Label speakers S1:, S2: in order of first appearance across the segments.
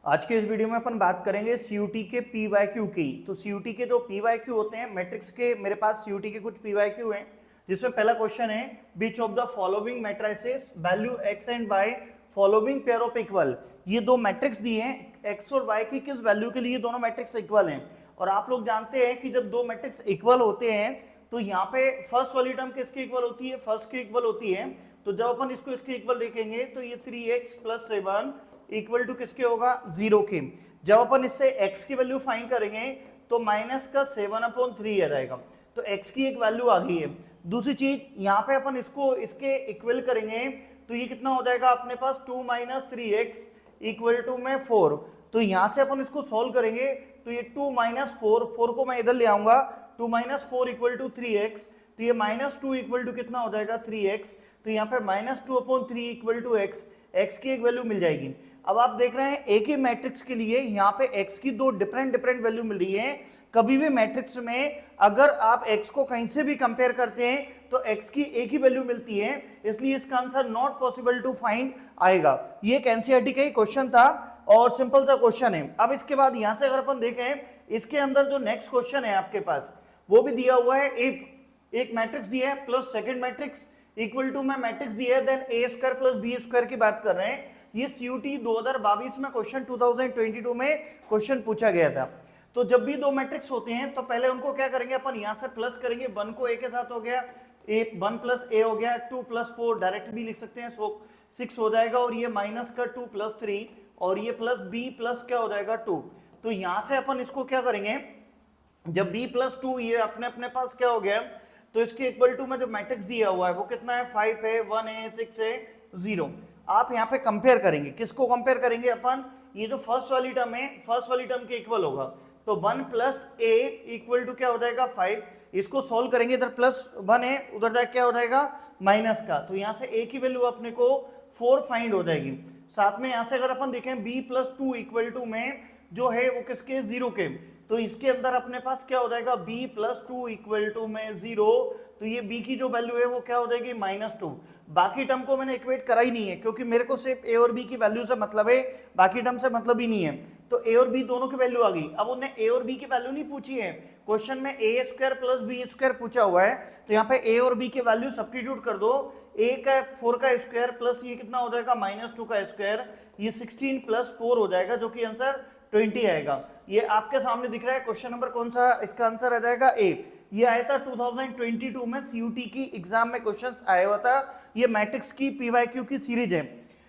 S1: आज के इस वीडियो में अपन बात करेंगे सीयूटी के पी वाई क्यू की। तो सीयूटी के जो पी वाई क्यू होते हैं मैट्रिक्स के, मेरे पास सीयूटी के कुछ पी वाई क्यू हैं, जिसमें पहला क्वेश्चन है which of the following matrices value X and Y following pair of equal. ये दो मैट्रिक्स दिए हैं, एक्स और वाई की किस वैल्यू के लिए दोनों मैट्रिक्स इक्वल हैं। और आप लोग जानते हैं कि जब दो मैट्रिक्स इक्वल होते हैं तो यहाँ पे फर्स्ट वाली टर्म किसकी इक्वल होती है, फर्स्ट की इक्वल होती है। तो जब अपन इसको इसके इक्वल देखेंगे तो ये 3x + 7 इक्वल टू किसके होगा, 0 के। जब अपन इससे x की वैल्यू फाइंड करेंगे तो माइनस का 7/3 आ जाएगा। तो x की एक वैल्यू आ गई है। दूसरी चीज यहाँ पे अपन इसको इसके इक्वल करेंगे तो ये कितना हो जाएगा अपने पास 2 - 3x इक्वल टू में 4। तो यहाँ से अपन इसको सॉल्व करेंगे तो ये 2 - 4 को मैं इधर ले आऊंगा, 2 - 4 इक्वल टू 3x। तो ये -2 इक्वल टू कितना हो जाएगा, 3x। तो यहाँ पे -2/3 इक्वल टू x की एक वैल्यू मिल जाएगी। अब आप देख रहे हैं एक ही मैट्रिक्स के लिए यहाँ पे x की दो डिफरेंट वैल्यू मिल रही है। कभी भी मैट्रिक्स में अगर आप x को कहीं से भी कंपेयर करते हैं तो x की एक ही वैल्यू मिलती है, इसलिए इसका answer not possible to find आएगा। ये एक एनसीईआरटी का ही क्वेश्चन था और सिंपल सा क्वेश्चन है। अब इसके बाद यहाँ से अगर अपन देखें, इसके अंदर जो नेक्स्ट क्वेश्चन है आपके पास वो भी दिया हुआ है। एक मैट्रिक्स दिया है plus second matrix equal to में मैट्रिक्स दिया है, देन a² + b² की बात कर रहे हैं। ये सीयूटी 2022 में क्वेश्चन 2022 में क्वेश्चन पूछा गया था। तो जब भी दो मैट्रिक्स होते हैं तो पहले उनको क्या करेंगे, अपन यहाँ से प्लस करेंगे, 1 को a के साथ हो गया, 1 + a हो गया, 2 + 4 डायरेक्ट भी लिख सकते हैं, 6 हो जाएगा। और ये माइनस का 2 + 3 और ये प्लस b प्लस क्या हो जाएगा 2। तो यहाँ से अपन इसको क्या करेंगे, जब b + 2 ये अपने पास क्या हो गया, तो इसके इक्वल टू में जो मैट्रिक्स दिया हुआ है वो कितना है, 5 है, 1 है, 6 है, 0। आप यहाँ पे कंपेयर करेंगे, किसको कंपेयर करेंगे अपन, ये जो फर्स्ट वाली टर्म है फर्स्ट वाली टर्म के इक्वल होगा। तो 1 + a इक्वल टू क्या हो जाएगा 5। इसको सॉल्व करेंगे, इधर +1 है, उधर जाके क्या हो जाएगा माइनस का। तो यहाँ से a की वैल्यू अपने को 4 फाइंड हो जाएगी। साथ में यहाँ से अगर अपन देखें b + 2 इक्वल टू में जो है वो किसके, 0 के। तो इसके अंदर अपने पास क्या हो जाएगा b + 2 इक्वल टू में 0। तो ये b की जो वैल्यू है वो क्या हो जाएगी -2। बाकी टर्म को मैंने इक्वेट करा ही नहीं है क्योंकि मेरे को सिर्फ a और b की वैल्यू से मतलब है, बाकी टर्म से मतलब ही नहीं है। तो a और b दोनों की वैल्यू आ गई। अब उन्हें a और b की वैल्यू नहीं पूछी है, क्वेश्चन में a² + b² पूछा हुआ है। तो यहाँ पे a और b की वैल्यू सब्स्टिट्यूट कर दो, a का 4 का स्क्वायर प्लस ये कितना हो जाएगा -2 का स्क्वायर, ये 16 + 4 हो जाएगा, जो कि आंसर 20 आएगा। ये आपके सामने दिख रहा है क्वेश्चन नंबर कौन सा, इसका आंसर आ जाएगा ए। ये आया था 2022 में सीयूटी की एग्जाम में क्वेश्चंस आया हुआ था। ये मैट्रिक्स की पीवाईक्यू की सीरीज है।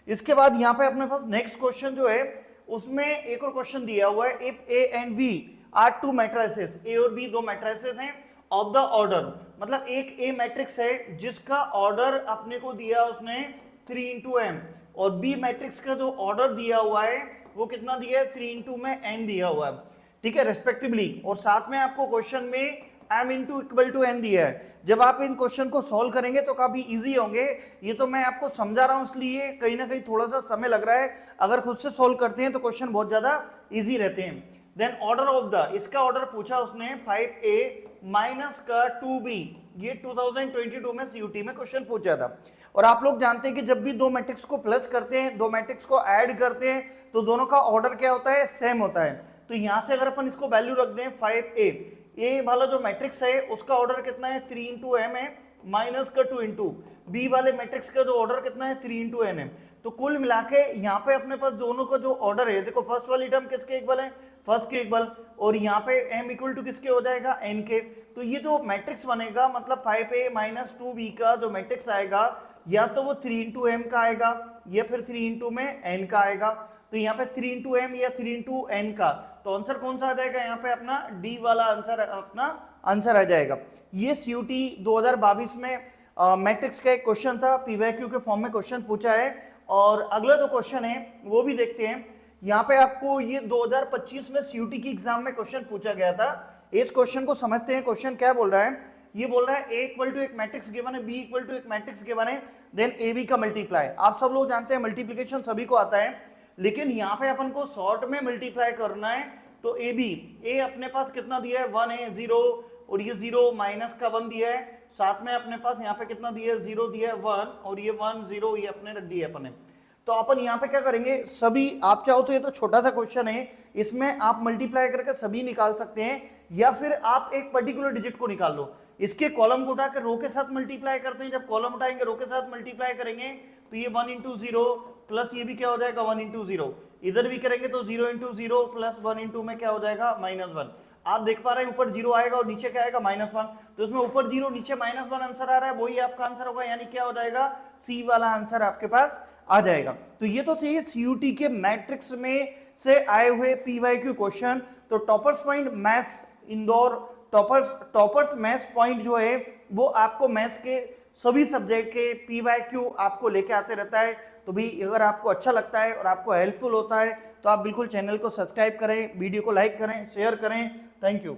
S1: इसके बाद यहाँ पे अपने पास नेक्स्ट क्वेश्चन जो है उसमें एक और क्वेश्चन दिया हुआ है, if A and B are two matrices, A और बी दो मैट्रिसेस हैं ऑफ द ऑर्डर, मतलब एक ए मैट्रिक्स है जिसका ऑर्डर अपने को दिया उसने 3 × m, और बी मैट्रिक्स का जो ऑर्डर दिया हुआ है वो कितना दिया है, 3 × में n दिया हुआ है, ठीक है, रेस्पेक्टिवली। और साथ में आपको क्वेश्चन में m × n दिया है। जब आप इन क्वेश्चन को सॉल्व करेंगे तो काफी इजी होंगे। ये तो मैं आपको समझा रहा हूं, इसलिए कहीं ना कहीं थोड़ा सा समय लग रहा है। अगर खुद से सॉल्व करते हैं तो क्वेश्चन बहुत ज्यादा इजी रहते हैं। देन ऑर्डर ऑफ द, इसका ऑर्डर पूछा उसने 5a - का 2b, ये 2022 में सीयूटी में क्वेश्चन पूछा था। और आप लोग जानते हैं कि जब भी दो मैट्रिक्स को प्लस करते हैं, दो मैट्रिक्स को ऐड करते हैं, तो दोनों का ऑर्डर क्या होता है, सेम होता है। तो यहां से अगर अपन इसको वैल्यू रख दें 5a, ए वाला जो मैट्रिक्स है उसका ऑर्डर कितना है, 3 × m है, माइनस का 2 × बी वाले मैट्रिक्स का जो ऑर्डर कितना है, 3 × n है। तो कुल मिला के यहाँ पे अपने पास दोनों का जो ऑर्डर है, देखो फर्स्ट वाली टर्म किसके इक्वल है, फर्स्ट के इक्वल, और यहाँ पे m = किसके हो जाएगा, n के। तो ये जो मैट्रिक्स बनेगा, मतलब 5a - 2b का जो मैट्रिक्स आएगा, या तो वो 3 × m का आएगा या फिर 3 × में n का आएगा। तो यहाँ पे 3 × m या 3 × n का, तो आंसर कौन सा आ जाएगा, यहाँ पे अपना डी वाला आंसर अपना आंसर आ जाएगा। ये सीयूटी 2022 में मैट्रिक्स का एक क्वेश्चन था, पीवाईक्यू के फॉर्म में क्वेश्चन पूछा है। और अगला जो क्वेश्चन है वो भी देखते हैं। यहाँ पे आपको ये 2025 में सीयूटी की एग्जाम में क्वेश्चन पूछा गया था। इस क्वेश्चन को समझते हैं। क्वेश्चन क्या बोल रहा है, ये बोल रहा है a = एक मैट्रिक्स गिवन है, b = एक मैट्रिक्स गिवन है, देन ए बी का मल्टीप्लाई। आप सब लोग जानते हैं मल्टीप्लिकेशन सभी को आता है, लेकिन यहाँ पे अपन को शॉर्ट में मल्टीप्लाई करना है। तो ए बी, ए अपने पास कितना दिया है, 1 है, 0, और ये 0 माइनस का 1 दिया है, साथ में अपने पास यहाँ पे कितना दिया है, 0 दिया है, 1, और ये 1 0 ये अपने रख दिया है अपने। तो अपन यहाँ पे क्या करेंगे, सभी आप चाहो तो ये तो छोटा सा क्वेश्चन है, इसमें आप मल्टीप्लाई करके सभी निकाल सकते हैं, या फिर आप एक पर्टिकुलर डिजिट को निकाल लो। इसके कॉलम को उठाकर रो के साथ मल्टीप्लाई करते हैं, जब कॉलम उठाएंगे रो के साथ मल्टीप्लाई करेंगे तो ये 1 इंटू 0 प्लस ये भी क्या हो जाएगा 1 इंटू 0, इधर भी करेंगे तो 0 इंटू 0 प्लस 1 इंटू में क्या हो जाएगा -1। आप देख पा रहे हैं ऊपर 0 आएगा और नीचे क्या आएगा -1, तो इसमें ऊपर 0 नीचे -1 आंसर आ रहा है, वही आपका आंसर होगा, यानी क्या हो जाएगा सी वाला आंसर आपके पास आ जाएगा। तो ये तो थे सीयूटी के मैट्रिक्स में से आए हुए पीवाईक्यू क्वेश्चन। तो toppers point maths Indore, toppers maths point जो है वो आपको मैथ्स के सभी सब्जेक्ट के पीवाईक्यू आपको लेके आते रहता है। तो भी अगर आपको अच्छा लगता है और आपको हेल्पफुल होता है तो आप बिल्कुल चैनल को सब्सक्राइब करें, वीडियो को लाइक करें, शेयर करें। Thank you.